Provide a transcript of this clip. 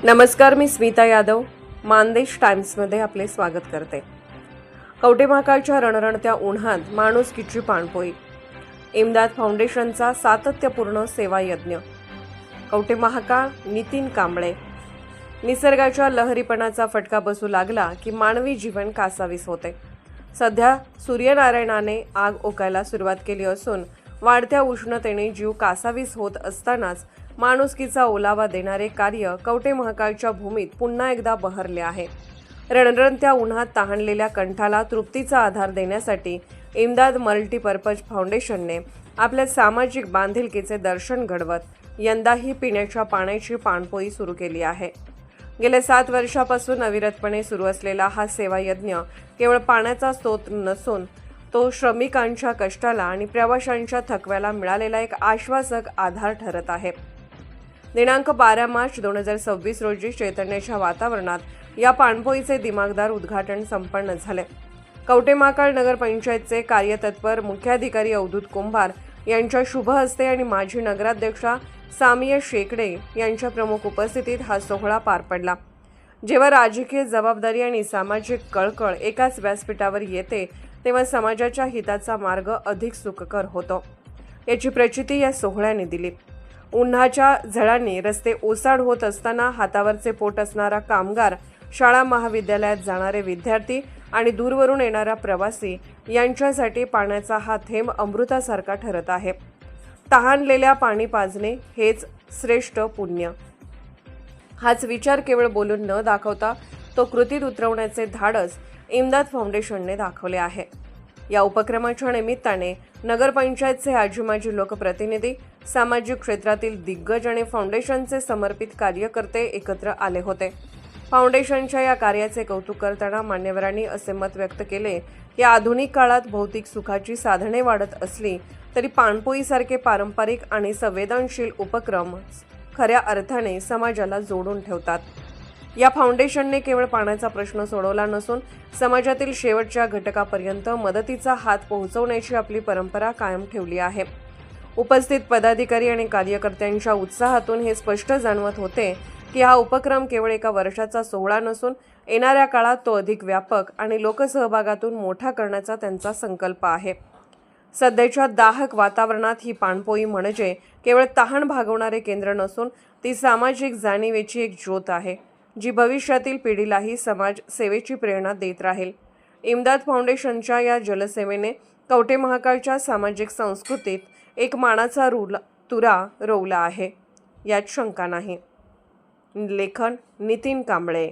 नमस्कार, मी स्मिता यादव मानदेश टाइम्समध्ये आपले स्वागत करते। कवठे महाकाळच्या रणरणत्या उन्हात माणुसकीची पाणपोई, इम्दाद फाउंडेशनचा सातत्यपूर्ण सेवा यज्ञ। कवठे महाकाळ, नितीन कांबळे। निसर्गाच्या लहरीपणाचा फटका बसू लागला की मानवी जीवन कासावीस होते। सध्या सूर्यनारायणाने आग ओकायला सुरुवात केली असून वाढत्या उष्णतेने जीव कासावीस होत असतानाच माणुसकीचा ओलावा देणारे कार्य कवठे महाकाळच्या भूमीत पुन्हा एकदा बहरले आहे। रणरणत्या उन्हात तहानलेल्या कंठाला तृप्तीचा आधार देण्यासाठी इम्दाद मल्टीपर्पज फाउंडेशनने आपल्या सामाजिक बांधिलकीचे दर्शन घडवत यंदाही पिण्याच्या पाण्याची पाणपोई सुरू केली आहे। गेल्या 7 वर्षापासून अविरतपणे सुरू असलेला हा सेवा यज्ञ केवळ पाण्याचा स्रोत नसून तो श्रमिकांच्या कष्टाला आणि प्रवाशांच्या थकव्याला मिळालेला एक आश्वासक आधार ठरत आहे। दिनांक 12 मार्च 2026 रोजी चैतन्याच्या वातावरणात या पाणपोईचे दिमागदार उद्घाटन संपन्न झाले। कवठे महाकाळ नगरपंचायतचे कार्यतत्पर मुख्याधिकारी अवधूत कुंभार यांच्या शुभ हस्ते आणि माजी नगराध्यक्षा सामिया शेकडे यांच्या प्रमुख उपस्थितीत हा सोहळा पार पडला। जेव्हा राजकीय जबाबदारी आणि सामाजिक कळकळ एकाच व्यासपीठावर येते तेव्हा समाजाच्या हिताचा मार्ग अधिक सुखकर होतो, याची प्रचिती या सोहळ्याने दिली। उन्हाच्या झळांनी रस्ते ओसाड होत असताना हातावरचे पोट असणारा कामगार, शाळा महाविद्यालयात जाणारे विद्यार्थी आणि दूरवरून येणारा प्रवासी यांच्यासाठी पाण्याचा हा थेंब अमृतासारखा ठरत आहे। तहानलेल्या पाणी पाजणे हेच श्रेष्ठ पुण्य। हाच विचार केवळ बोलून न दाखवता तो कृतीत उतरवण्याचे धाडस इम्दाद फाउंडेशनने दाखवले आहे। या उपक्रमाच्या निमित्ताने नगरपंचायतचे आजी-माजी लोकप्रतिनिधी, सामाजिक क्षेत्रातील दिग्गज आणि फाउंडेशनचे समर्पित कार्यकर्ते एकत्र आले होते। फाउंडेशनच्या या कार्याचे कौतुक करताना मान्यवरांनी असे मत व्यक्त केले की आधुनिक काळात भौतिक सुखाची साधने वाढत असली तरी पाणपोईसारखे पारंपरिक आणि संवेदनशील उपक्रम खऱ्या अर्थाने समाजाला जोडून ठेवतात। या फाउंडेशनने केवळ पाण्याचा प्रश्न सोडवला नसून समाजातील शेवटच्या घटकापर्यंत मदतीचा हात पोहोचवण्याची आपली परंपरा कायम ठेवली आहे। उपस्थित पदाधिकारी आणि कार्यकर्त्यांच्या उत्साहातून हे स्पष्ट जाणवत होते की हा उपक्रम केवळ एका वर्षाचा सोहळा नसून येणाऱ्या काळात तो अधिक व्यापक आणि लोकसहभागातून मोठा करण्याचा त्यांचा संकल्प आहे। सध्याच्या दाहक वातावरणात ही पाणपोई म्हणजे केवळ तहान भागवणारे केंद्र नसून ती सामाजिक जाणीवेची एक ज्योत आहे, जी भविष्यातील पिढीलाही समाज सेवेची प्रेरणा देत राहील। इम्दाद फाउंडेशनच्या या जलसेवेने कवठे महाकाळच्या सामाजिक संस्कृतीत एक मानाचा तुरा रोवला आहे, यात शंका नाही। लेखन नितीन कांबळे।